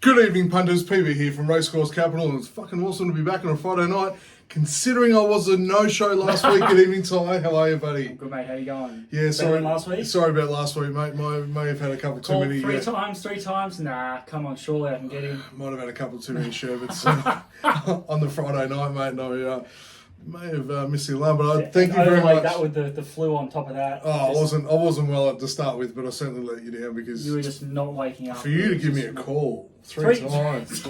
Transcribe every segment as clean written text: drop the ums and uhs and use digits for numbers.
Good evening, punters. PB here from Racecourse Capital, and it's fucking awesome to be back on a Friday night. Considering I was a no-show last week. Good evening, Ty. How are you, buddy? Good, mate. How you going? Yeah, Better sorry. than last week? Sorry about last week, mate. May have had a couple too many. Three times? Nah, come on. Surely I can get in. Might have had a couple too many sherbets on the Friday night, mate. And I may have missed the alarm, but thank you very much. That with the flu on top of that. Oh, I wasn't well to start with, but I certainly let you down because you were just not waking up. For you to give me a call three times.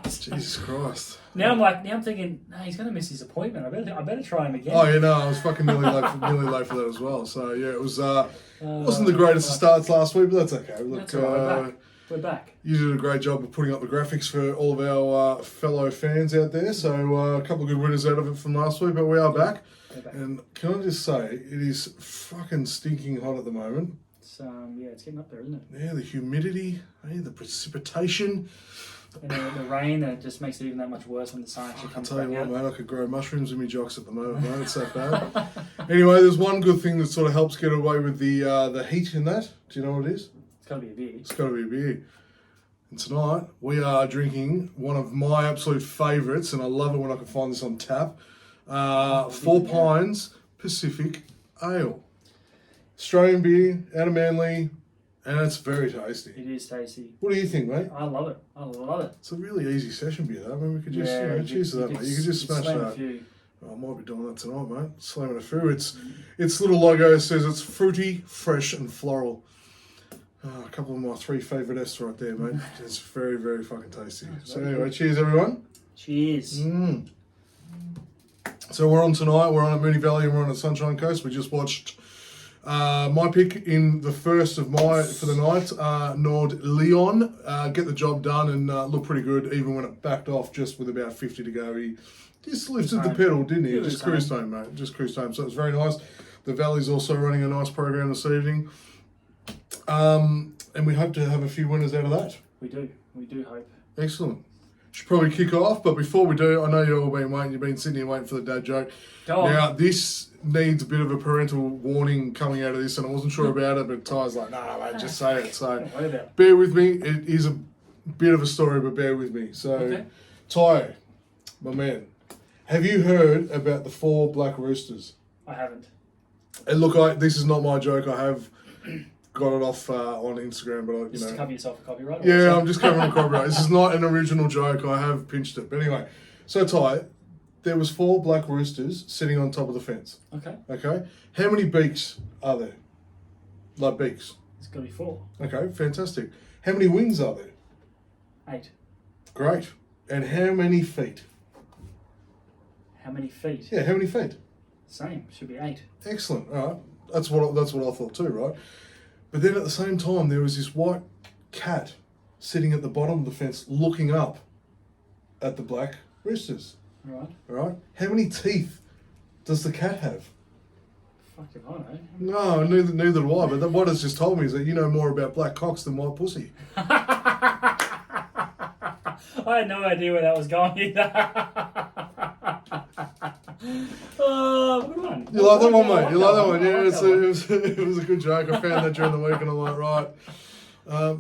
Jesus Christ. Now I'm thinking, nah, he's going to miss his appointment. I better try him again. Oh, yeah, no, I was fucking nearly late for that as well. So, yeah, it was, wasn't the greatest of starts last week, but that's okay. Look, that's all right. We're back. You did a great job of putting up the graphics for all of our fellow fans out there. So, a couple of good winners out of it from last week, but we are back. And can I just say, it is fucking stinking hot at the moment. It's getting up there, isn't it? Yeah, the humidity, the precipitation. And the rain, that just makes it even that much worse when the sun actually comes back out. I'll tell you what, mate, I could grow mushrooms in my jocks at the moment, mate. It's that bad. Anyway, there's one good thing that sort of helps get away with the heat in that. Do you know what it is? It's got to be a beer. It's got to be a beer. And tonight, we are drinking one of my absolute favourites, and I love it when I can find this on tap. Four Pines Pacific Ale. Australian beer, out of Manly, and it's very tasty. It is tasty. What do you think, mate? I love it. It's a really easy session beer, though. I mean, we could just, cheers to that, mate. You could just smash that. I might be doing that tonight, mate. Slamming a few. Its little logo says it's fruity, fresh, and floral. A couple of my three favourite F's right there, mate. It's very, very fucking tasty. So anyway, cheers, everyone. Cheers. So we're on tonight. We're on at Moonee Valley and we're on at Sunshine Coast. We just watched my pick in the first of my for the night, Nord Leon, get the job done and look pretty good, even when it backed off just with about 50 to go. He just lifted the pedal, didn't he? Just cruised home, mate. Just cruised home. So it was very nice. The Valley's also running a nice program this evening. And we hope to have a few winners out of that. We do hope. Excellent. Should probably kick off, but before we do, I know you've all been waiting. You've been sitting here waiting for the dad joke. Go on. Now, this needs a bit of a parental warning coming out of this, and I wasn't sure about it, but Ty's like, no, mate, just say it. So, bear with me. It is a bit of a story, but bear with me. So, okay. Ty, my man, have you heard about the 4 Black Roosters? I haven't. And look, this is not my joke. I have got it off on Instagram, but just to cover yourself for copyright? Yeah, I'm just covering copyright. This is not an original joke. I have pinched it. But anyway, so Ty, there was 4 black roosters sitting on top of the fence. Okay. How many beaks are there? Like beaks? It's got to be 4. Okay, fantastic. How many wings are there? 8. Great. And how many feet? How many feet? Yeah, how many feet? Same. Should be 8. Excellent. All right. That's what I thought too, right? But then at the same time, there was this white cat sitting at the bottom of the fence looking up at the black roosters. All right. How many teeth does the cat have? Fuck if I know. No, neither do I. But what it's just told me is that you know more about black cocks than white pussy. I had no idea where that was going either. Good one. You like that one, mate? You like that one? Yeah, it was a good joke. I found that during the week, and I'm like, right.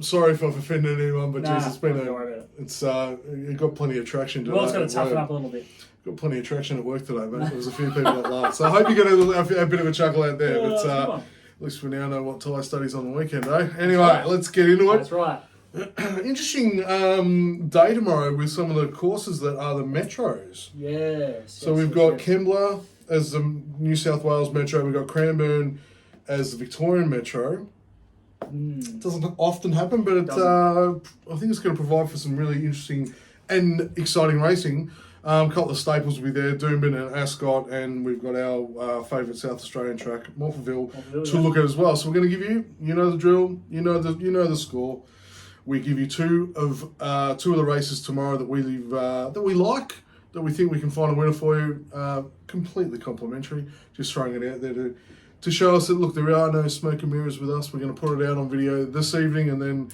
Sorry if I've offended anyone, but it's been it got plenty of traction today. Well, it's got to toughen up a little bit. Got plenty of traction at work today, but there was a few people that laughed. So I hope you get a bit of a chuckle out there. But at least we now know what Ty studies on the weekend, eh? Anyway, let's get into it. That's right. Interesting day tomorrow with some of the courses that are the metros. Yes. So we've got Kembla as the New South Wales metro. We've got Cranbourne as the Victorian metro. It doesn't often happen, but I think it's going to provide for some really interesting and exciting racing. A couple of staples will be there, Doomben and Ascot, and we've got our favourite South Australian track, Morphettville, to look at as well. So we're going to give you know the drill, you know the score. We give you two of the races tomorrow that we like, that we think we can find a winner for you. Completely complimentary. Just throwing it out there to show us that, look, there are no smoke and mirrors with us. We're going to put it out on video this evening, and then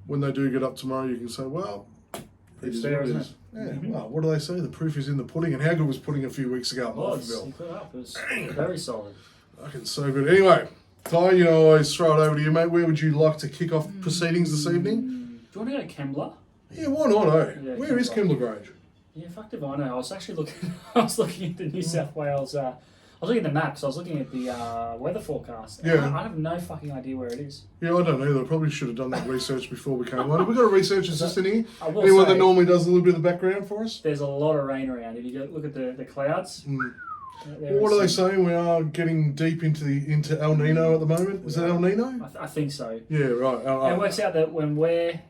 when they do get up tomorrow, you can say, well, it is what it is. Yeah, well, what do they say? The proof is in the pudding. And how good was pudding a few weeks ago at Morphettville? It was very solid. Fucking so good. Anyway, Ty, I always throw it over to you, mate. Where would you like to kick off proceedings this evening? Do you want to go Kembla? Yeah, why not, eh? Yeah, Where is Kembla Grange? Yeah, fuck if I know. I was actually looking. I was looking at the New South Wales. I was looking at the maps. I was looking at the weather forecast. Yeah. I have no fucking idea where it is. Yeah, I don't either. I probably should have done that research before we came on. Have we got a research assistant here? I will Anyone say, that normally does a little bit of the background for us? there's a lot of rain around. If you go look at the clouds. Well, what are they saying? We are getting deep into El Nino at the moment. Is it El Nino? I think so. Yeah, right. And it works out that when we're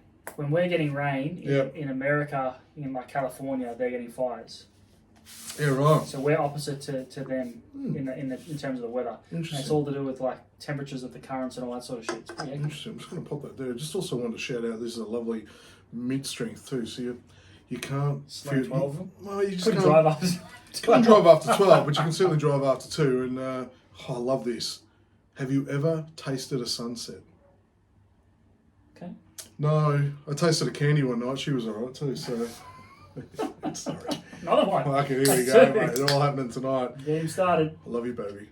getting rain Yep. in America, in like California, they're getting fires. Yeah, right. So we're opposite to them in terms of the weather. And it's Interesting. all to do with like temperatures of the currents and all that sort of shit. It's pretty hectic. Interesting. I'm just going to pop that there. Just also wanted to shout out. This is a lovely mid-strength too. So you can't Slam 12 of them. Well, you just Couldn't can't drive up. Couldn't drive after 12, but you can certainly drive after 2. And I love this. Have you ever tasted a sunset? Okay. No, I tasted a candy one night. She was alright too. So sorry. Another one. Okay, here we That's go, two. mate. It's all happening tonight. Game started. I love you, baby.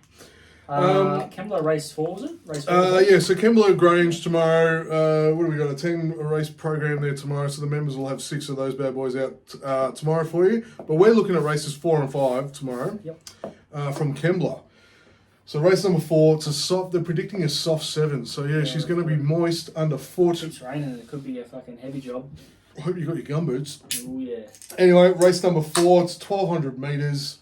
Kembla race 4, was it? Race 4? Yeah, so Kembla Grange tomorrow. What do we got? A 10 race program there tomorrow. So the members will have 6 of those bad boys out tomorrow for you. But we're looking at races 4 and 5 tomorrow. Yep. From Kembla. So race number 4, it's a soft. They're predicting a soft 7. So yeah, she's going to be moist underfoot. It's raining and it could be a fucking heavy job. I hope you got your gumboots. Oh yeah. Anyway, race number 4. It's 1,200 metres.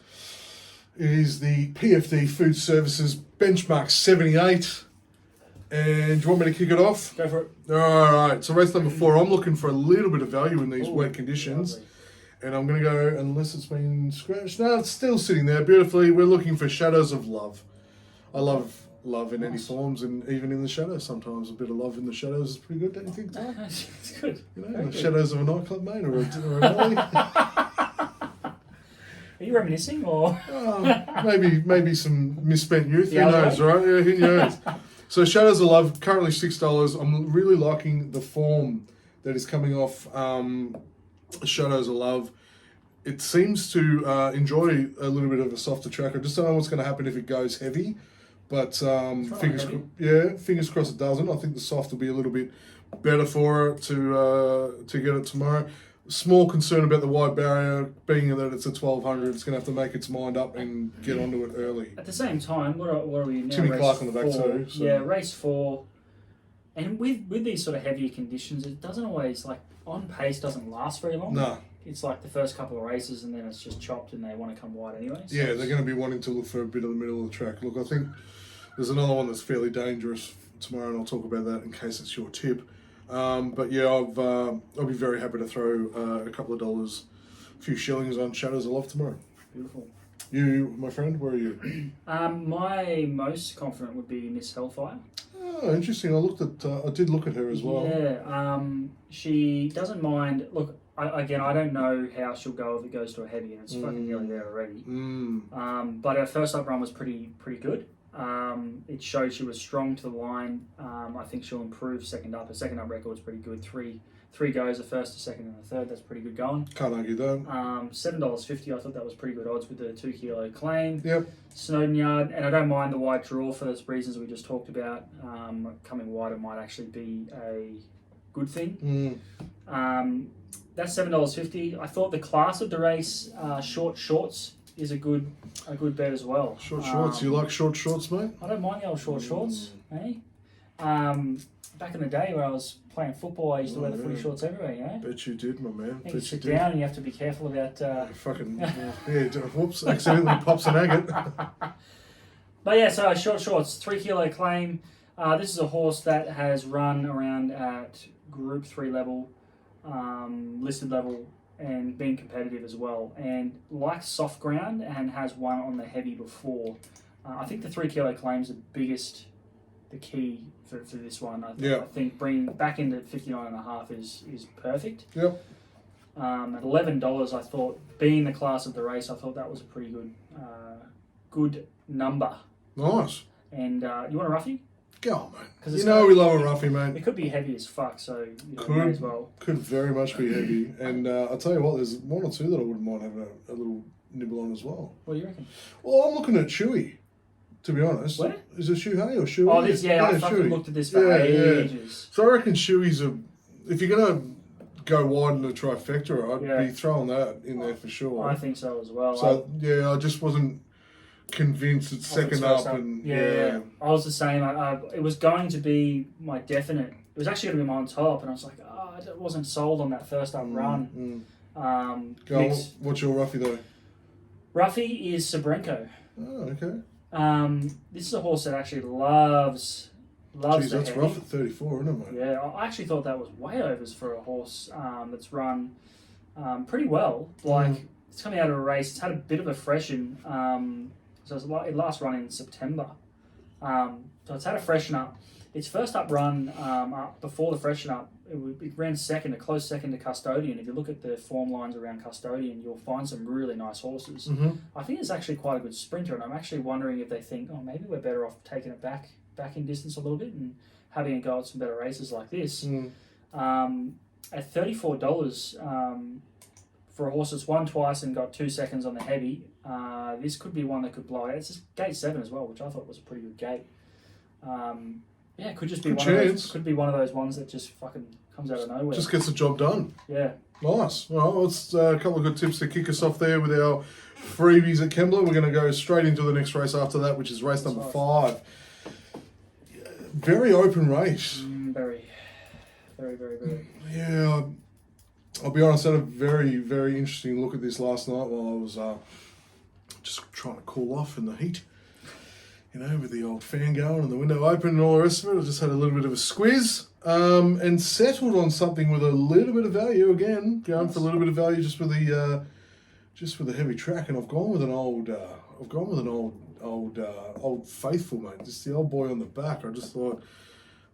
It is the PFD Food Services benchmark 78. And do you want me to kick it off? Go for it. All right. So race number 4. I'm looking for a little bit of value in these Ooh, wet conditions. lovely. And I'm going to go, unless it's been scratched. No, it's still sitting there beautifully. We're looking for Shadows of Love. I love love in any forms, and even in the shadows sometimes. A bit of love in the shadows is pretty good, don't you think? No, it's good. You know, Very the good. shadows of a nightclub, mate, or a alley. Are you reminiscing or? Maybe some misspent youth. Who The other knows, right? Yeah, who knows? So Shadows of Love, currently $6. I'm really liking the form that is coming off Shadows of Love. It seems to enjoy a little bit of a softer track. I just don't know what's going to happen if it goes heavy. But fingers crossed it doesn't. I think the soft will be a little bit better for her to get it tomorrow. Small concern about the wide barrier, being that it's a 1200. It's going to have to make its mind up and get onto it early. At the same time, what are we now? Timmy race Clark on the back 4. too, so. Yeah, race 4. And with these sort of heavier conditions, it doesn't always, like, on pace doesn't last very long. No. It's like the first couple of races and then it's just chopped and they want to come wide anyway. So Yeah, they're going to be wanting to look for a bit of the middle of the track. Look, I think there's another one that's fairly dangerous tomorrow, and I'll talk about that in case it's your tip. But yeah, I'll be very happy to throw a couple of dollars, a few shillings on Shadows of Love tomorrow. Beautiful. You, my friend, where are you? My most confident would be Miss Hellfire. Oh, interesting. I did look at her as well. Yeah, she doesn't mind. Look, I don't know how she'll go if it goes to a heavy, and it's fucking nearly there already. But her first up run was pretty good. It showed she was strong to the line. I think she'll improve second up. Her second up record's pretty good. Three goes, the first, the second, and the third. That's pretty good going. Can't argue that. $7.50. I thought that was pretty good odds with the 2 kilo claim. Yep. Snowden Yard, and I don't mind the wide draw for those reasons we just talked about. Coming wider might actually be a good thing. That's $7.50. I thought the class of the race, short shorts, is a good bet as well. Short shorts. You like short shorts, mate? I don't mind the old short shorts, eh? Back in the day where I was playing football, I used to wear the footy shorts everywhere, you know? Bet you did, my man. You Bet you sit did. down and you have to be careful about... Fucking, whoops, accidentally pops a nugget. But yeah, so short shorts, 3 kilo claim. This is a horse that has run around at Group 3 level, listed level, and been competitive as well. And likes soft ground and has won on the heavy before. I think the 3 kilo claim is the key for this one. I think bringing back into 59.5 is perfect. Yep. At $11, I thought, being the class of the race, I thought that was a pretty good number. Nice. And you want a roughie? Go on, mate. 'Cause You it's know got- we love a roughie, mate. It could be heavy as fuck, so may as well. Could very much be heavy. And I'll tell you what, there's one or two that I wouldn't mind having a little nibble on as well. What do you reckon? Well, I'm looking at Chewy, to be honest. Where? Is it Shuhei or Chewy? Oh, this, I fucking Chewy. looked at this for ages. So I reckon Chewy's if you're going to go wide in the trifecta, I'd Yeah. be throwing that in there for sure. I think so as well. So I just wasn't convinced it's second first up, and yeah. I was the same. It was going to be my definite. It was actually going to be my on top, and I was like, I wasn't sold on that first up run. Go on, what's your roughie though? Roughie is Sabrenko. Oh, okay. This is a horse that actually loves. Jeez, the that's heavy. rough at 34, isn't it, mate? Yeah, I actually thought that was way overs for a horse that's run pretty well. Like it's coming out of a race. It's had a bit of a freshen. So it last run in September. So it's had a freshen up. Its first up run up before the freshen up, it ran second, a close second to Custodian. If you look at the form lines around Custodian, you'll find some really nice horses. I think it's actually quite a good sprinter, and I'm actually wondering if they think, oh, maybe we're better off taking it back in distance a little bit and having a go at some better races like this. At $34 for a horse that's won twice and got 2 seconds on the heavy, this could be one that could blow out. It's just gate 7 as well, which I thought was a pretty good gate. It could just be one of those ones that just fucking comes out of nowhere. Just gets the job done. Yeah. Nice. Well, it's a couple of good tips to kick us off there with our freebies at Kembla. We're going to go straight into the next race after that, which is race number 5. Very open race. Very, very, very, very. Yeah, I'll be honest, I had a very, very interesting look at this last night while I was just trying to cool off in the heat. You know, with the old fan going and the window open and all the rest of it. I just had a little bit of a squiz and settled on something with a little bit of value again. Going for a little bit of value just with the heavy track, and I've gone with an old faithful, mate. Just the old boy on the back. I just thought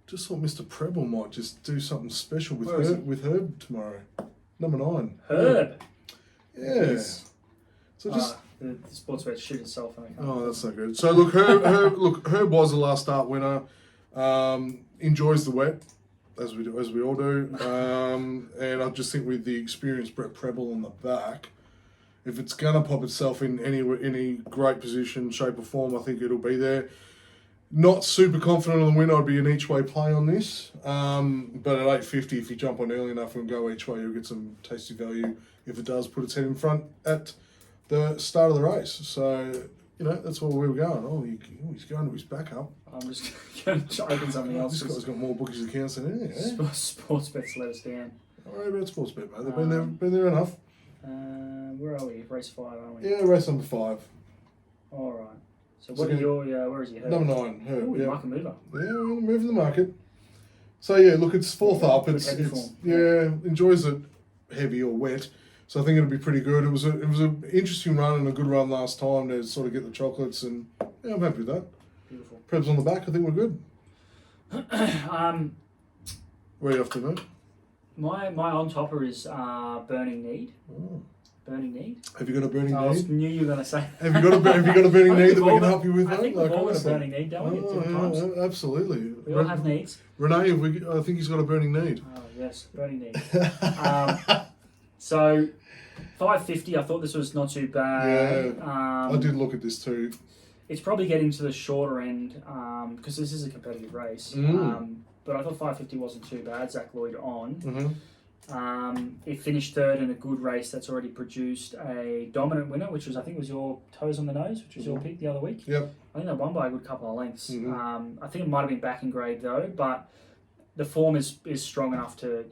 Mr. Preble might just do something special with Herb tomorrow. Number 9. Herb. Yeah. Yes. So just the sports bet shit itself. that's so good. So look, Herb was the last start winner. Enjoys the wet, as we all do. And I just think with the experienced Brett Preble on the back, if it's gonna pop itself in any great position, shape or form, I think it'll be there. Not super confident on the win. I'd be an each way play on this, but at $8.50, if you jump on early enough and go each way, you'll get some tasty value if it does put its head in front at the start of the race. So that's where we were going. Oh, he's going to his backup. I'm just going to open something else. This guy's got more bookies accounts than anything. Eh? Sports bets let us down. Don't worry about sports bet, mate. They've been there enough. Where are we? Race 5, aren't we? Yeah, race number 5. All right. So what are your? Where is he? Number 9. Herb. Ooh, market mover. Yeah, we're moving the market. So yeah, look, it's 4th up. It's enjoys it heavy or wet. So I think it'll be pretty good. It was an interesting run and a good run last time to sort of get the chocolates, and yeah, I'm happy with that. Beautiful. Prebs on the back. I think we're good. Where are you off to, mate? My on topper is Burning Need. Oh. Burning Need. Have you got a burning I need? knew you were going to say. Have you got a burning need that we can help you with? I think we've all got a burning need, don't we? Yeah, absolutely. We all have needs. Renee, I think he's got a burning need. Oh yes, burning need. So, $5.50. I thought this was not too bad. Yeah, I did look at this too. It's probably getting to the shorter end because this is a competitive race. But I thought $5.50 wasn't too bad. Zach Lloyd on. Mm-hmm. It finished 3rd in a good race that's already produced a dominant winner, which I think was your Toes on the Nose, which was your pick the other week. Yep. I think they won by a good couple of lengths. Mm-hmm. I think it might have been back in grade though, but the form is strong enough to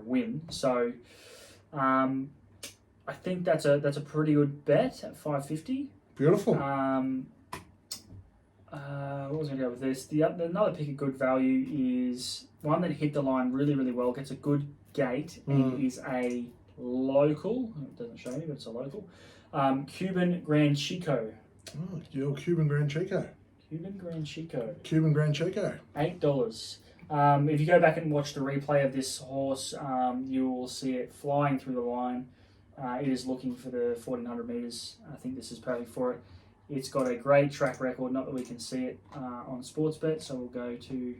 win. So I think that's a pretty good bet at $5.50. Beautiful. What was I going to go with this? Another pick of good value is one that hit the line really, really well, gets a good gate, and is a local. It doesn't show me, but it's a local. Cuban Grand Chico. Oh, your Cuban Grand Chico. Cuban Grand Chico. Cuban Grand Chico. $8. If you go back and watch the replay of this horse, you will see it flying through the line. It is looking for the 1,400 metres. I think this is perfect for it. It's got a great track record, not that we can see it on Sportsbet, so we'll go to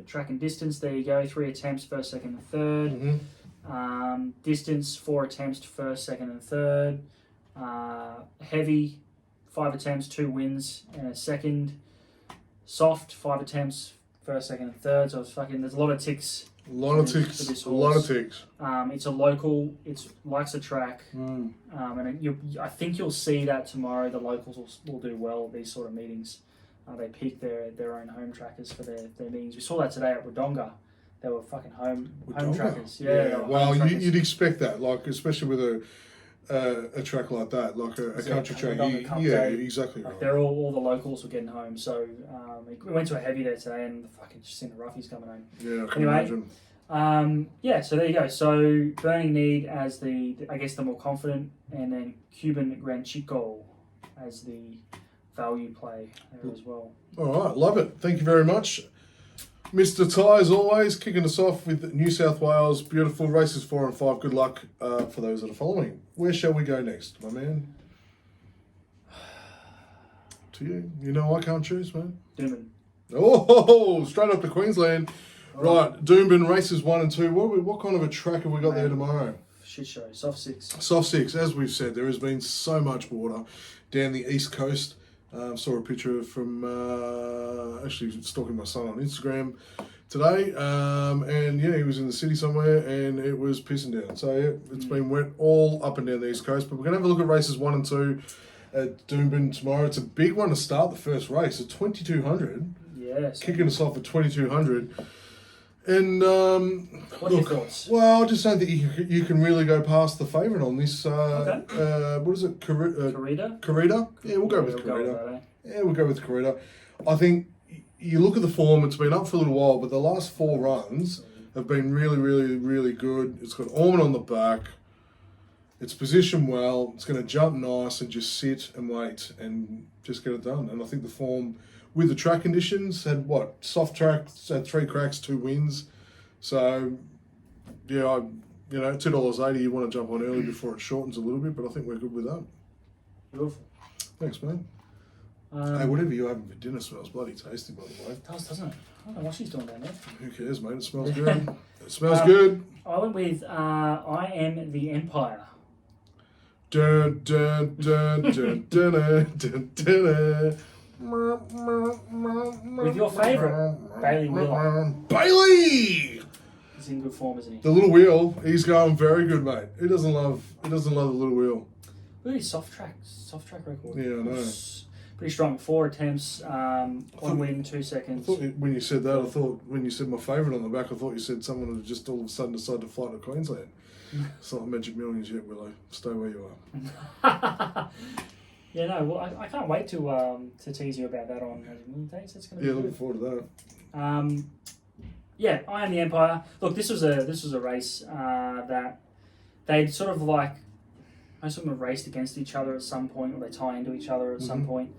track and distance. There you go, 3 attempts, 1st, 2nd and 3rd. Mm-hmm. Distance, 4 attempts, 1st, 2nd and 3rd. Heavy, 5 attempts, 2 wins and a 2nd. Soft, 5 attempts, 1st, 2nd and 3rd. So it's there's a lot of ticks A lot of for ticks. this A lot of horse. ticks. It's a local. It likes the track, Mm. I think you'll see that tomorrow. The locals will do well at these sort of meetings. They pick their own home trackers for their meetings. We saw that today at Wodonga. They were fucking home Wodonga? trackers. Yeah. They were home Well, trackers. you'd expect that, like especially with a track like that, like a Yeah, country track. Wodonga Cup Yeah, Day. exactly Like right. they're all the locals were getting home. So we went to a heavy there today, and the fucking just seen the roughies coming home. Yeah, I can Anyway, imagine. Yeah, so there you go. So Burning Need as the I guess the more confident, and then Cuban Gran Chico as the value play there as well. All right, love it. Thank you very much. Mr. Ty, as always, kicking us off with New South Wales. Beautiful races 4 and 5. Good luck for those that are following. Where shall we go next, my man? To you. You know I can't choose, man. Doomben. Oh, straight up to Queensland. Right, Doomben races 1 and 2. What kind of a track have we got there tomorrow? Shit show. Soft 6. Soft 6, as we've said, there has been so much water down the east coast. Saw a picture from actually stalking my son on Instagram today, and yeah, he was in the city somewhere, and it was pissing down. So yeah, it's been wet all up and down the east coast. But we're gonna have a look at races 1 and 2 at Doomben tomorrow. It's a big one to start the first race at 2200. Yes. Kicking us off at 2200. And What are your thoughts? well, I just don't think you can really go past the favourite on this. Okay. What is it? Carita? Carita? Yeah, we'll go with Carita. Yeah, we'll go with Carita. I think you look at the form, it's been up for a little while, but the last 4 runs have been really, really, really good. It's got Ormond on the back. It's positioned well. It's going to jump nice and just sit and wait and just get it done. And I think the form with the track conditions had soft tracks, had 3 cracks, 2 wins. So, yeah, $2.80, you want to jump on early before it shortens a little bit, but I think we're good with that. Beautiful. Thanks, man. Hey, whatever you're having for dinner smells bloody tasty, by the way. It does, doesn't it? I don't know what she's doing down there. Who cares, mate? It smells good. It smells good. I went with I Am the Empire. Dun, dun, dun, dun, dun, dun, dun, dun. With your favourite, Bailey Wheeler. Bailey! He's in good form, isn't he? The little wheel, he's going very good, mate. He doesn't love the little wheel. Look at his soft track record. Yeah, I know. It's pretty strong. 4 attempts, 1 win, 2 I seconds. thought when you said that, when you said my favourite on the back, I thought you said someone had just all of a sudden decided to fly to Queensland. It's not Magic Millions yet, Willow. Stay where you are. Yeah, no. Well, I can't wait to tease you about that on days. That's going to be Looking good. forward to that. Yeah, I Am the Empire. Look, this was a race that they'd sort of like most of them have raced against each other at some point, or they tie into each other at some point.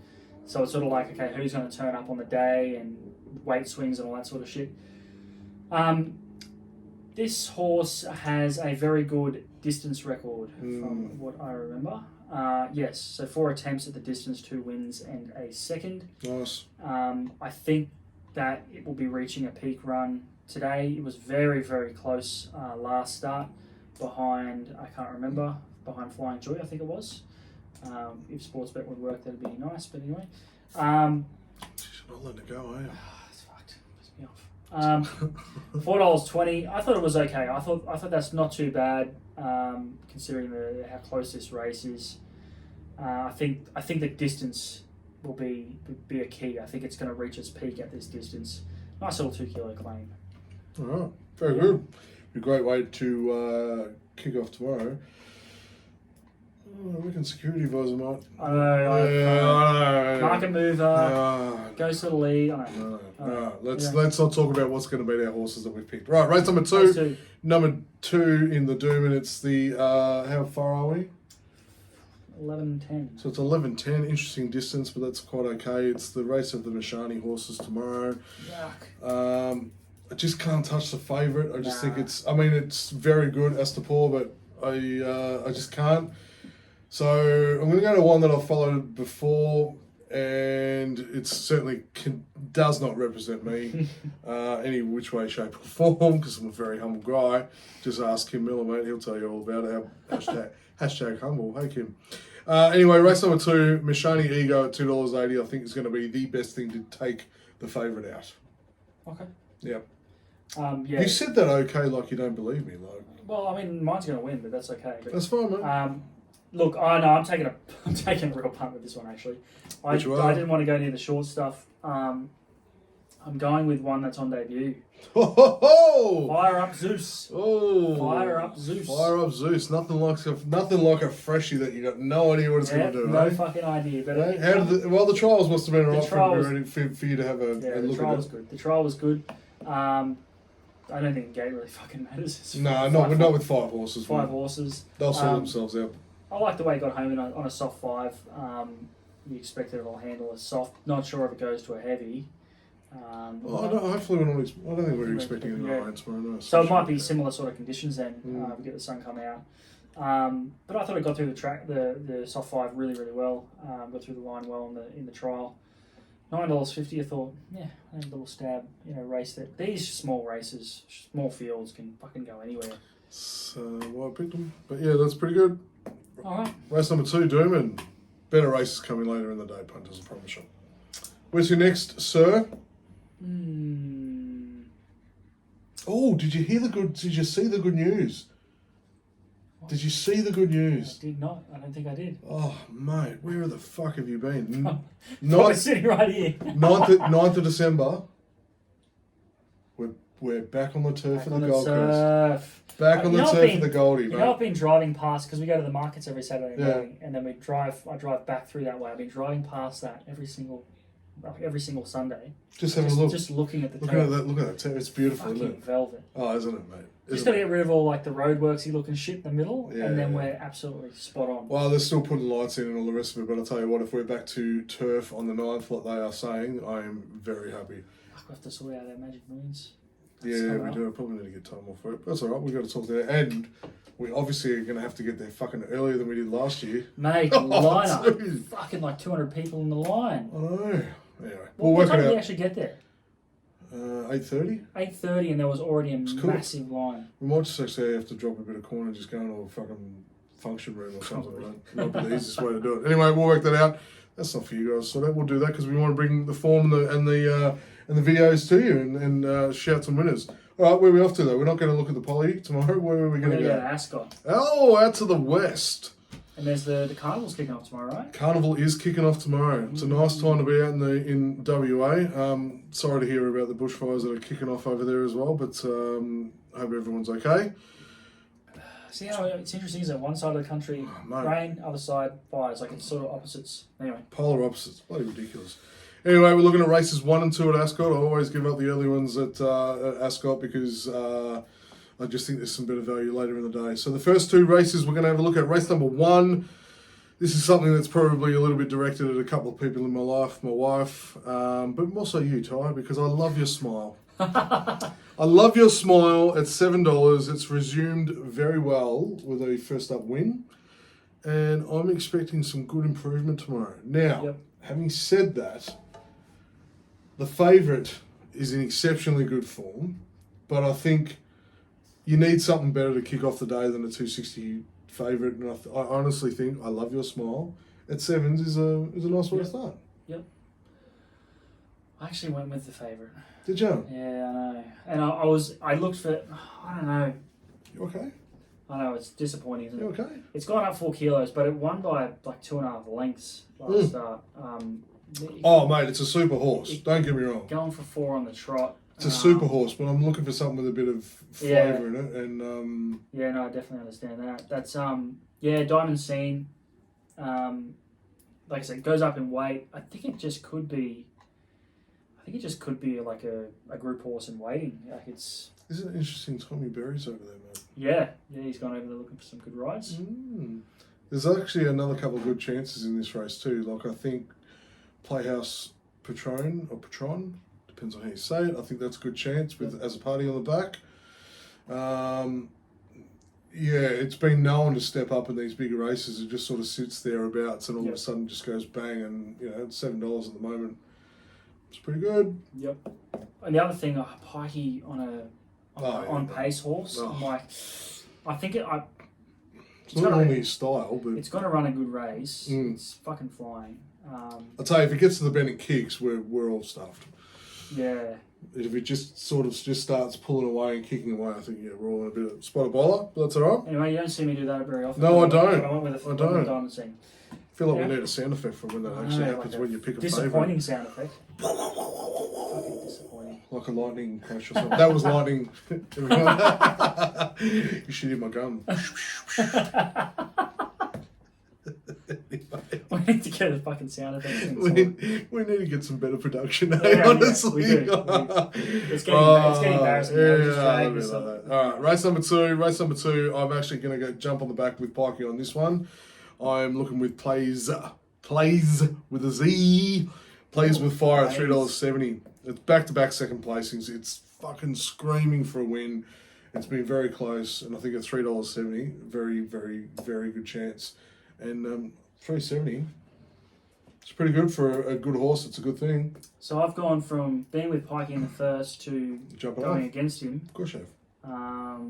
So it's sort of like, okay, who's going to turn up on the day and weight swings and all that sort of shit. This horse has a very good distance record from what I remember. Yes, so 4 attempts at the distance, 2 wins and a second. Nice. I think that it will be reaching a peak run today. It was very, very close last start behind, I can't remember, behind Flying Joy, I think it was. If Sportsbet would work, that'd be nice, but anyway. She's not letting it go, are you? It's fucked. Piss me off. $4.20. I thought it was okay. I thought that's not too bad, considering how close this race is. I think the distance will be a key. I think it's going to reach its peak at this distance. Nice little 2 kilo claim. All right. Very good. Be a great way to kick off tomorrow. I reckon security advisor might. I know. Market mover. Goes to the lead. I know. No. Let's not talk about what's going to beat our horses that we've picked. Right, race number 2. Number 2 in the Doom, and it's the how far are we? 11:10. So it's 11:10. Interesting distance, but that's quite okay. It's the race of the Mashani horses tomorrow. Yuck. I just can't touch the favourite. I just think it's. I mean, it's very good, Astapor, but I just can't. So I'm going to go to one that I've followed before, and it certainly does not represent me any which way, shape, or form, because I'm a very humble guy. Just ask Kim Miller, mate. He'll tell you all about it. Hashtag humble. Hey, Kim. Anyway, race number 2, Mashani Ego at $2.80. I think is going to be the best thing to take the favourite out. Okay. Yep. Yeah. You said that okay, like you don't believe me, like. Well, I mean, mine's going to win, but that's okay. But, That's fine, man. look, I know I'm taking a real punt with this one actually. I didn't want to go near the short stuff. I'm going with one that's on debut. Ho! Fire up Zeus. Oh, Fire up Zeus. Fire up Zeus. Nothing like a freshie that you got no idea what it's going to do. No right? fucking idea. But the trials must have been alright for you to have a the look at it. trial was good. The trial was good. I don't think gate really fucking matters. No, not with 5 horses. Five horses. They'll sort themselves out. I like the way he got home on a soft 5. You expect it'll handle a soft. Not sure if it goes to a heavy. Hopefully we're not. I don't think we're expecting any rain tomorrow. No, so it might be similar sort of conditions then. We get the sun come out. But I thought it got through the soft 5 really, really well. Got through the line well in the trial. $9.50. I thought, yeah, a little stab, race that. These small races, small fields can fucking go anywhere. So I picked them, but yeah, that's pretty good. All right. Race number 2, Doom, and better races coming later in the day. Punters, I promise you. Where's your next, sir? Oh, did you see the good news? What? Did you see the good news? I did not. I don't think I did. Oh, mate, where the fuck have you been? We're sitting right here. 9th of December. We're back on the turf of the Gold Coast. Back on the turf of the Goldie, mate. I've been driving past, because we go to the markets every Saturday morning, and then I drive back through that way. I've been driving past that every single Sunday. Just having a look. Just looking at the Look at that. It's beautiful, fucking isn't it? velvet. Oh, isn't it, mate? Just got to get rid of all like the roadworksy looking shit in the middle, Yeah, and then we're absolutely spot on. Well, they're still putting lights in and all the rest of it, but I'll tell you what, if we're back to turf on the 9th, like they are saying, I am very happy. We have to sort out our Magic Moons. Yeah, we do. I probably need to get time off for it. But that's all right. We've got to talk there. And we obviously are going to have to get there fucking earlier than we did last year. Mate, the lineup. Fucking like 200 people in the line. I know. Anyway, what time did we actually get there? 8:30? 8:30, and there was already a massive line. We might just actually have to drop a bit of corn and just go into a fucking function room or something. Right? Might be the easiest way to do it. Anyway, we'll work that out. That's not for you guys, so we'll do that because we want to bring the form and the videos to you and shout some winners. All right, where are we off to though? We're not going to look at the poly tomorrow. Where are we going to go? We're going to go to Ascot. Oh, out to the west. And there's the carnival's kicking off tomorrow, right? Carnival is kicking off tomorrow. It's a nice time to be out in WA. Sorry to hear about the bushfires that are kicking off over there as well, but hope everyone's okay. See how it's interesting, is that one side of the country, rain, other side, fires. Like it's sort of opposites. Anyway. Polar opposites. Bloody ridiculous. Anyway, we're looking at races 1 and 2 at Ascot. I always give up the early ones at Ascot because I just think there's some better value later in the day. So the first 2 races we're going to have a look at. Race number 1. This is something that's probably a little bit directed at a couple of people in my life, my wife, but also you, Ty, because I love your smile. I love your smile at $7. It's resumed very well with a first up win, and I'm expecting some good improvement tomorrow. Now, having said that, the favourite is in exceptionally good form, but I think you need something better to kick off the day than a 260 favourite, and I honestly think I love your smile at 7s is a nice way to start. Yep. I actually went with the favourite. Did you? Yeah, I know. And I looked for, I don't know. You okay? I know, it's disappointing, isn't it? You okay? It's gone up 4 kilos, but it won by like 2.5 lengths last start. Oh, mate, it's a super horse. Don't get me wrong. Going for 4 on the trot. It's a super horse, but I'm looking for something with a bit of flavour in it. And yeah, no, I definitely understand that. That's Diamond Scene. Like I said, goes up in weight. I think it just could be like a group horse in waiting. Like it's. Isn't it interesting? Tommy Berry's over there, mate. Yeah, he's gone over there looking for some good rides. There's actually another couple of good chances in this race too. Like I think Playhouse Patron, depends on how you say it. I think that's a good chance with as a party on the back. Yeah, it's been known to step up in these bigger races. It just sort of sits thereabouts and all of a sudden just goes bang, and it's $7 at the moment. It's pretty good. Yep. And the other thing, Pikey on pace horse. I'm like, I think it's not only his style, but it's going to run a good race. It's fucking flying. I'll tell you, if it gets to the Bennett Kicks, we're all stuffed. Yeah. If it just starts pulling away and kicking away, I think we're all in a bit of spot of bowler, but that's all right. Anyway, you don't see me do that very often. No, I don't. I went with a I don't. diamond scene. I feel like we need a sound effect for when that actually happens, like when you pick a disappointing favourite. sound effect. Fucking disappointing. Like a lightning crash or something. That was lightning. You should hear my gun. We need to get a fucking sound effect thing. We need to get some better production, Yeah, honestly. we do. It's getting embarrassing. Yeah, Just I drag don't this know up. that. All right, race number two. I'm actually going to go jump on the back with Pikey on this one. I'm looking with plays with a Z. Plays with fire at $3.70. It's back-to-back second placings. It's fucking screaming for a win. It's been very close, and I think at $3.70, very, very, very good chance. And $3.70, it's pretty good for a good horse. It's a good thing. So I've gone from being with Pikey in the first to Jumping going off. against him, Of course you have.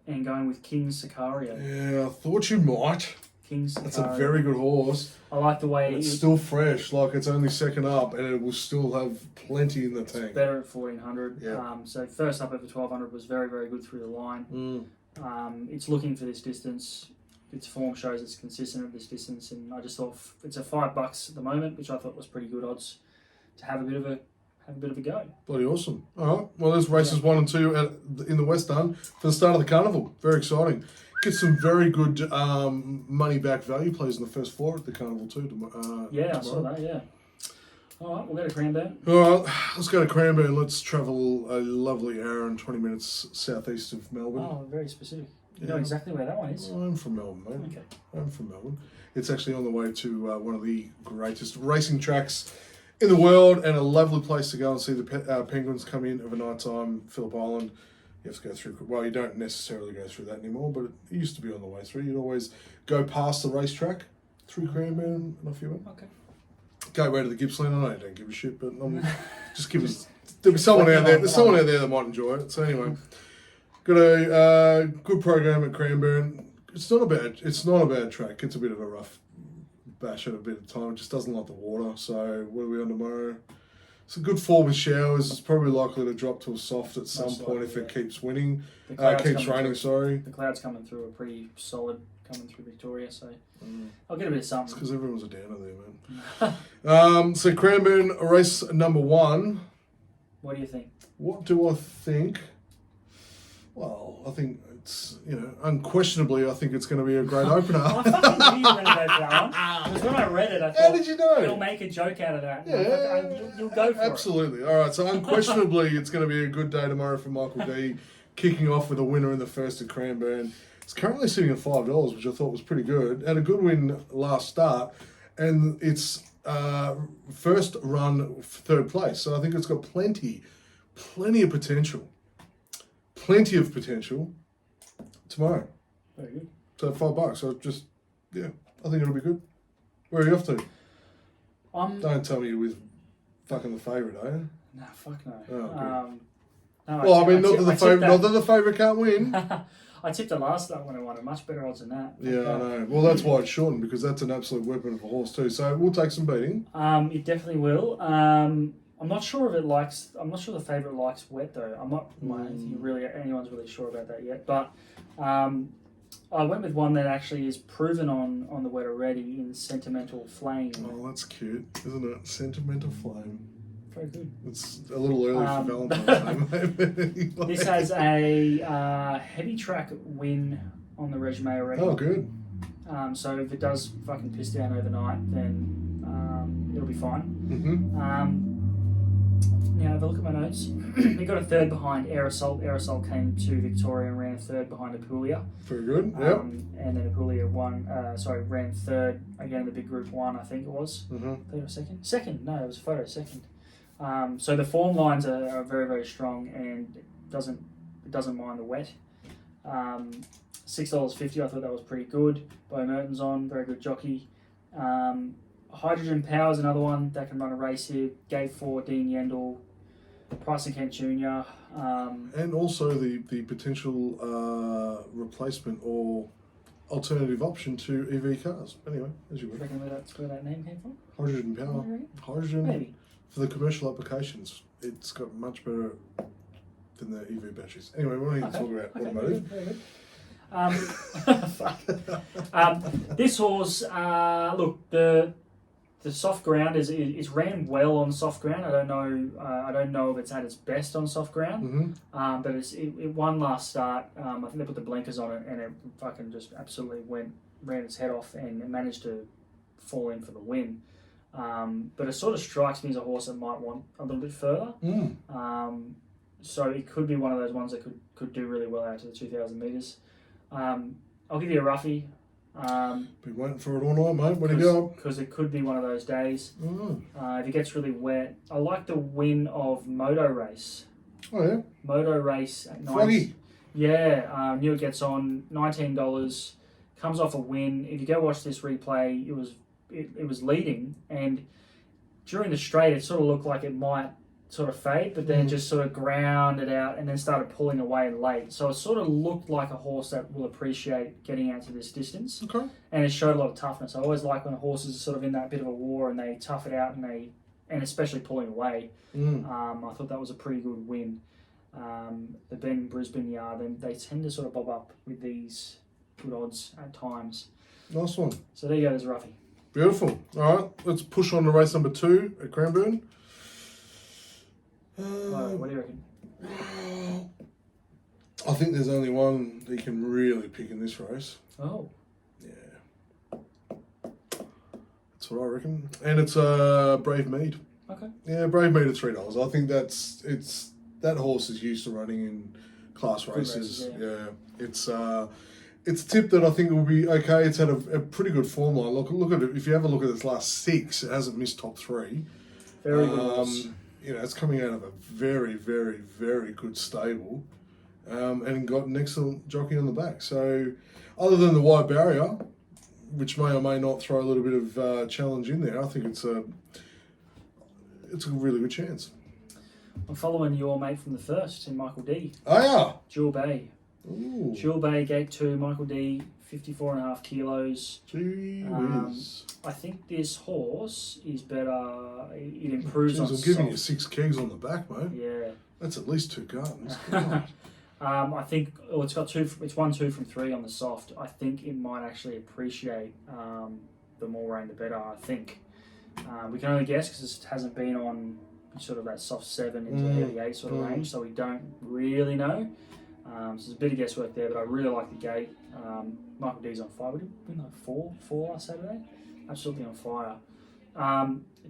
and going with King Sicario. Yeah, I thought you might. King Sicario. That's a very good horse. I like the way It's still fresh, like it's only second up, and it will still have plenty in the tank. better at 1400. Yeah. So first up over 1200 was very, very good through the line. It's looking for this distance. Its form shows it's consistent at this distance, and I just thought it's a $5 at the moment, which I thought was pretty good odds to have a bit of a go. Bloody awesome. All right. Well, there's races 1 and 2 in the West done for the start of the carnival. Very exciting. Get some very good money back value plays in the first 4 at the carnival too. I saw that. Yeah. All right, we'll go to Cranbourne. All right, let's go to Cranbourne. Let's travel a lovely hour and 20 minutes southeast of Melbourne. Oh, very specific. You Yeah. know exactly where that one is. I'm from Melbourne, mate. Okay. I'm from Melbourne. It's actually on the way to one of the greatest racing tracks in the world, and a lovely place to go and see the penguins come in of a night time. Phillip Island. You have to go through. Well, you don't necessarily go through that anymore, but it used to be on the way through. You'd always go past the racetrack through Cranbourne and off you went. Okay. Gateway to the Gippsland. I know you don't give a shit, but just give us. There'll be someone out there. There's someone out there that might enjoy it. So anyway, got a good program at Cranbourne. It's not a bad track. It's a bit of a rough bash at a bit of time. It just doesn't like the water. So what are we on tomorrow? It's a good fall with showers. It's probably likely to drop to a soft at some point if it keeps winning. Keeps raining. Sorry. The clouds coming through are pretty solid coming through Victoria, so I'll get a bit of something. It's because everyone's a downer there, man. So Cranbourne, race number 1. What do you think? What do I think? Well, I think it's, unquestionably, I think it's going to be a great opener. I fucking knew you were going to go for that one. Because when I read it, I thought, How did you know? you'll make a joke out of that. Yeah. You'll go for Absolutely. All right, so unquestionably, it's going to be a good day tomorrow for Michael D, kicking off with a winner in the first at Cranbourne. It's currently sitting at $5, which I thought was pretty good. Had a good win last start, and it's first run 3rd place. So I think it's got plenty of potential. Plenty of potential tomorrow. it. Very good. So $5. So I think it'll be good. Where are you off to? Don't tell me you're with fucking the favourite, are you? Nah, fuck no. Oh, no, well, I mean, not that the favourite can't win. I tipped the last start when I won. Much better odds than that. Yeah, I know. Well, that's why it's shortened, because that's an absolute weapon of a horse too. So we'll take some beating. It definitely will. I'm not sure if it likes. I'm not sure the favourite likes wet though. I'm not. I don't think anyone's really sure about that yet. But I went with one that actually is proven on the wet already in Sentimental Flame. Oh, that's cute, isn't it? Sentimental Flame. Very good. It's a little early for Valentine's Day. This has a heavy track win on the resume already. Oh, good. So if it does fucking piss down overnight, then it'll be fine. Mm-hmm. Now have a look at my notes. We got a 3rd behind Air Assault. Air Assault came to Victoria and ran a 3rd behind Apulia. Very good. Yep. And then Apulia ran 3rd again in the big group 1, I think it was. Mm-hmm. 3rd or 2nd? 2nd. No, it was a photo 2nd. So the form lines are very, very strong, and it doesn't mind the wet. $6.50. I thought that was pretty good. Bo Merton's on, very good jockey. Hydrogen Power's another one that can run a race here. Gate 4, Dean Yendall, Price and Kent Jr. And also the potential replacement or alternative option to EV cars. Anyway, as you Do you will. reckon where that name came from? Hydrogen power. You reckon? Hydrogen Maybe. for the commercial applications. it's got much better than the EV batteries. Anyway, we don't need to talk about automotive. Very good. This horse, look, the soft ground is ran well on soft ground. I don't know if it's at its best on soft ground. But it won last start. I think they put the blinkers on it, and it fucking just absolutely ran its head off, and it managed to fall in for the win. But it sort of strikes me as a horse that might want a little bit further. So it could be one of those ones that could do really well out to the 2,000 metres. I'll give you a roughie. Been waiting for it all night, mate. Where do you go? Because it could be one of those days. If it gets really wet. I like the win of Moto Race. Oh, yeah? Moto Race at Froggy. Yeah, knew it gets on, $19. Comes off a win. If you go watch this replay, it was leading, and during the straight it sort of looked like it might sort of fade, but then just sort of grounded out and then started pulling away late. So it sort of looked like a horse that will appreciate getting out to this distance. Okay. And it showed a lot of toughness. I always like when horses are sort of in that bit of a war and they tough it out and especially pulling away. I thought that was a pretty good win. The Ben Brisbane yard, they tend to sort of bob up with these good odds at times. Nice one. So there you go, there's a roughie. Beautiful. All right, let's push on to race number 2 at Cranbourne. What do you reckon? I think there's only one that you can really pick in this race. Oh. Yeah. That's what I reckon. And it's Brave Mead. Okay. Yeah, Brave Mead at $3. I think that horse is used to running in class races. Yeah. It's a tip that I think will be okay. It's had a pretty good form line. Look at it. If you have a look at its last 6, it hasn't missed top 3. Very good horse. You know, it's coming out of a very, very, very good stable, and got an excellent jockey on the back. So, other than the wide barrier, which may or may not throw a little bit of challenge in there, I think it's a really good chance. I'm following your mate from the first in Michael D. Oh yeah, Jewel Bay. Ooh. Jewel Bay, Gate 2, Michael D, 54.5 kilos. Gee whiz. I think this horse is better. It improves on I'm giving you 6 kegs on the back, mate. Yeah. That's at least 2 cartons. I think it's got 2. It's 1-2 from 3 on the soft. I think it might actually appreciate the more rain, the better. I think we can only guess because it hasn't been on sort of that soft 7 into heavy 8 sort of range, so we don't really know. So there's a bit of guesswork there, but I really like the gate. Michael D's on fire. We did win like 4 last Saturday. Absolutely on fire.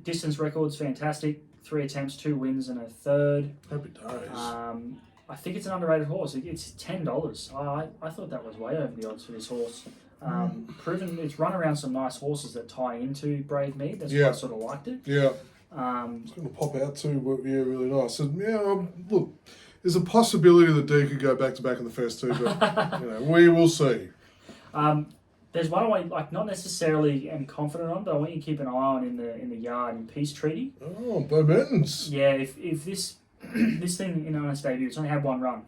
Distance records fantastic. 3 attempts, 2 wins, and a third. Happy days. I think it's an underrated horse. It's $10. I thought that was way over the odds for this horse. Proven it's run around some nice horses that tie into Brave Mead. That's why I sort of liked it. Yeah. It's going to pop out too. But yeah, really nice. So yeah, look. There's a possibility that D could go back to back in the first 2, but we will see. There's one I not necessarily am confident on, but I want you to keep an eye on in the yard in Peace Treaty. Oh, Bo Mertens. Yeah, if this this thing on its debut, it's only had 1 run.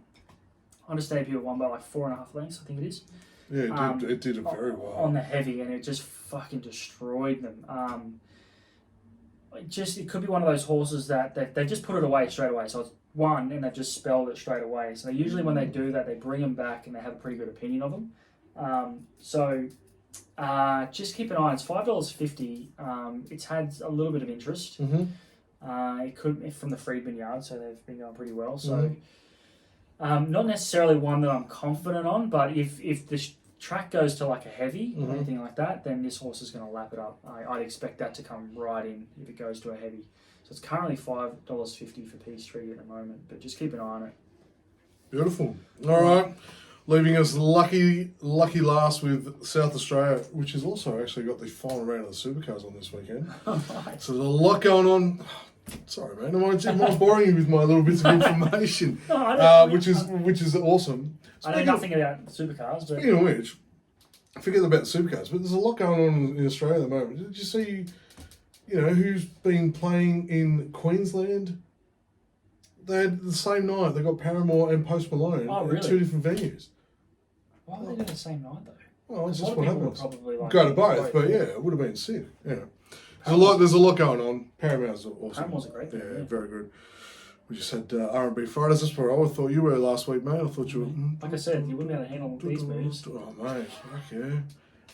On its debut, it won by like 4.5 lengths, I think it is. Yeah, it did it very well on the heavy, and it just fucking destroyed them. It could be one of those horses that they just put it away straight away. So it's 1, and they've just spelled it straight away. So usually when they do that, they bring them back and they have a pretty good opinion of them. Just keep an eye. It's $5.50. It's had a little bit of interest. It could from the Friedman yard, so they've been going pretty well. So not necessarily one that I'm confident on, but if the track goes to like a heavy or anything like that, then this horse is going to lap it up. I'd expect that to come right in if it goes to a heavy. So it's currently $5.50 for Peace Treaty at the moment, but just keep an eye on it. Beautiful. All right. Leaving us lucky last with South Australia, which has also actually got the final round of the Supercars on this weekend. Right. So there's a lot going on. Sorry, man. Am I boring you with my little bits of information? No, which is awesome. I know nothing about Supercars. But speaking of which, forget about the Supercars, but there's a lot going on in Australia at the moment. Did you see, who's been playing in Queensland? They had the same night. They got Paramore and Post Malone at 2 different venues. Why would they do the same night though? Well, it's just what happens. Probably go to both, but yeah, it would have been sick. Yeah. There's a lot going on. Paramount's awesome. Paramore's a great thing. Yeah, very good. We just had R&B Fridays. That's where I thought you were last week, mate. I thought you were. Like I said, you wouldn't be able to handle these moves. Oh, mate. Okay.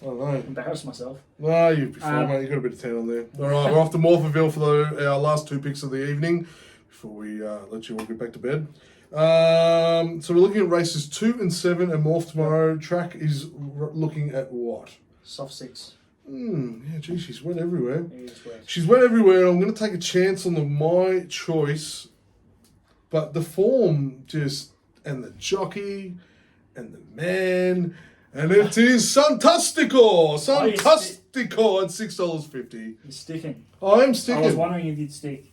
I don't know. Embarrass myself. No, you'd be fine, mate. You got a bit of tan on there. All right, we're off to Morphettville for our last 2 picks of the evening before we let you all get back to bed. So we're looking at races 2 and 7 and Morph tomorrow. Track is looking at what? Soft 6. Yeah, gee, she's wet everywhere. It is wet. She's wet everywhere. I'm going to take a chance on my choice, but the form and the jockey and the man, and it is Santastico at $6.50. You're sticking. I am sticking. I was wondering if you'd stick.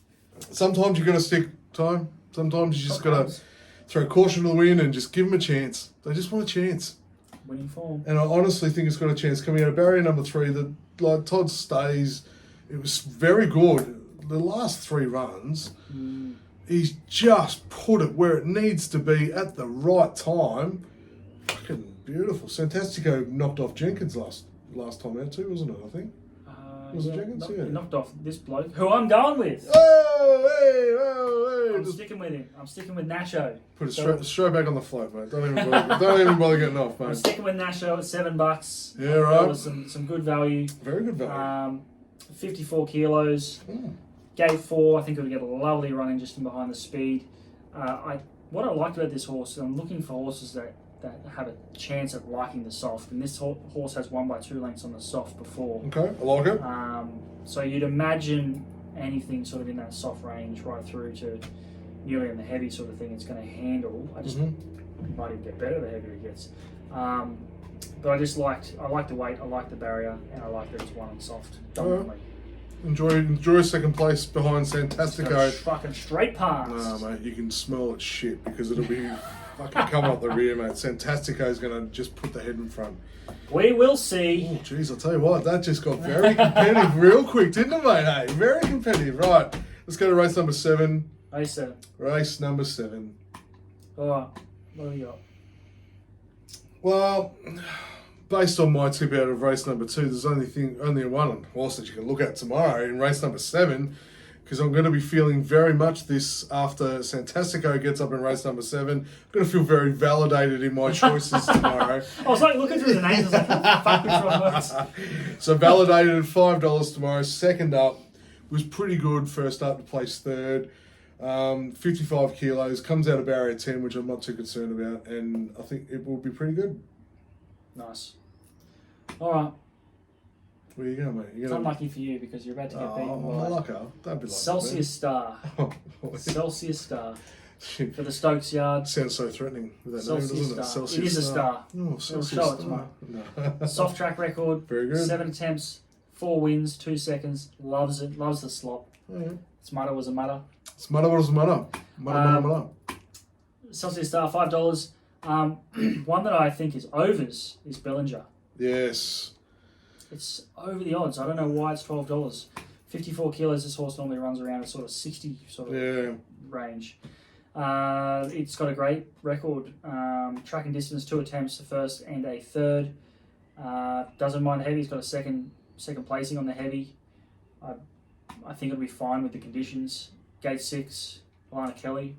Sometimes you got to stick time. Sometimes you just got to throw caution to the wind and just give them a chance. They just want a chance. Winning form. And I honestly think it's got a chance coming out of barrier number 3. That like Todd stays. It was very good. The last 3 runs, he's just put it where it needs to be at the right time. Fucking beautiful. Santastico knocked off Jenkins last time out too, wasn't it? I think. Was it Jenkins? Yeah. Knocked off this bloke, who I'm going with. Oh, hey! I'm sticking with him. I'm sticking with Nacho. Put it straight back on the float, mate. Don't even bother getting off, mate. I'm sticking with Nacho at $7. Yeah, right. That was some good value. Very good value. 54 kilos. Gate 4. I think it'll get a lovely running just in behind the speed. What I liked about this horse, I'm looking for horses that have a chance of liking the soft, and this horse has won by 2 lengths on the soft before. Okay, I like it. So you'd imagine anything sort of in that soft range right through to nearly in the heavy sort of thing it's going to handle. I just might even get better the heavier it gets. But I like the weight, I like the barrier, and I like that it's won on soft dominantly. Enjoy second place behind Santastico. Fucking straight pass. Nah, mate, you can smell its shit because it'll be fucking coming up the rear, mate. Santastico's going to just put the head in front. We will see. Oh, jeez, I'll tell you what, that just got very competitive real quick, didn't it, mate? Hey, very competitive. Right, let's go to race number 7. Race 7. Race number 7. All right, what do you got? Well, based on my tip out of race number 2, there's only one horse that you can look at tomorrow in race number 7, because I'm going to be feeling very much this after Santastico gets up in race number 7. I'm going to feel very validated in my choices tomorrow. I was like looking through the names, I was like, fuck, which one works? So validated at $5 tomorrow. Second up was pretty good. First up to place 3rd. 55 kilos, comes out of barrier 10, which I'm not too concerned about, and I think it will be pretty good. Nice. All right. Where you going, mate? It's unlucky for you because you're about to get beaten by Don't be like Celsius Star. Celsius Star. Shit. For the Stokes yard. Sounds so threatening with that Celsius name, doesn't it? Star. Celsius It is a star. Oh, We'll Celsius show it Star. tomorrow. No. Soft track record. Very good. 7 attempts, 4 wins, 2 seconds. Loves it. Loves the slop. Yeah. Its motto was a mutter. It's what does it matter? Matter. Celsius Star, $5. One that I think is overs is Bellinger. Yes. It's over the odds. I don't know why it's $12. 54 kilos. This horse normally runs around a sort of 60 range. It's got a great record. Track and distance, 2 attempts, the first and a third. Doesn't mind heavy. He's got a second placing on the heavy. I think it'll be fine with the conditions. Gate 6, Alana Kelly,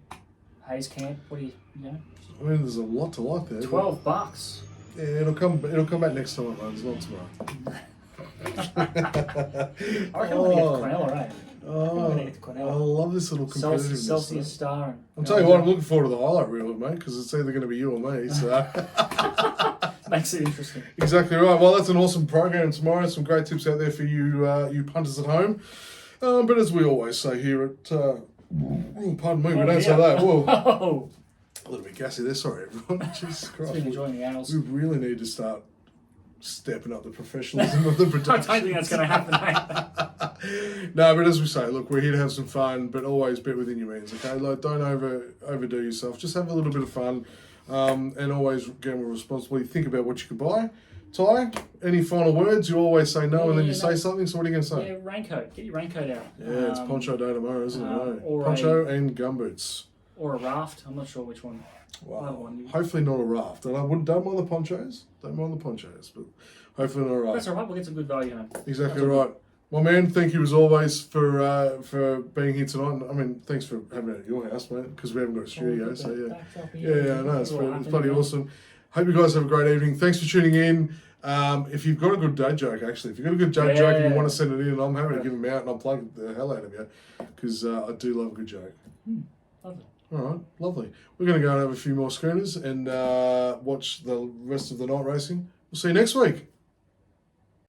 Hayes Camp. What do you know? I mean, there's a lot to like there. $12. Yeah, it'll come back next time it runs, not tomorrow. I reckon I'm going to get the Quinella, right? I'm going to get the I Quinella. love this little competitiveness. Celsius Star. And I'll tell you what, I'm looking forward to the highlight reel, mate, because it's either going to be you or me. So makes it interesting. Exactly right. Well, that's an awesome program tomorrow. Some great tips out there for you, you punters at home. But as we always say here at, pardon me, we don't say that. Whoa. Oh. A little bit gassy there. Sorry, everyone. Jesus Christ. Been enjoying the owls. We really need to start stepping up the professionalism of the production. I don't think that's going to happen, mate. No, but as we say, look, we're here to have some fun, but always bet within your means, okay? Like, don't overdo yourself. Just have a little bit of fun, and always gamble responsibly. Think about what you could buy. Ty, any final words? You always say no, and then you say something, so what are you going to say? Yeah, raincoat. Get your raincoat out. Yeah, it's poncho day tomorrow, isn't it? or Poncho and gumboots. Or a raft. I'm not sure which one. Wow. Hopefully not a raft. And I don't mind the ponchos. Don't mind the ponchos, but hopefully not a raft. That's all right. We'll get some good value home. Exactly right. My man, thank you as always for being here tonight. I mean, thanks for having it at your house, mate, because we haven't got a studio. So yeah, I know it's bloody awesome. Hope you guys have a great evening. Thanks for tuning in. If you've got a good dad joke, actually, if you've got a good dad joke and you want to send it in, I'm happy to give them out and I'll plug the hell out of you because I do love a good joke. Lovely. All right, lovely. We're going to go and have a few more schooners and watch the rest of the night racing. We'll see you next week.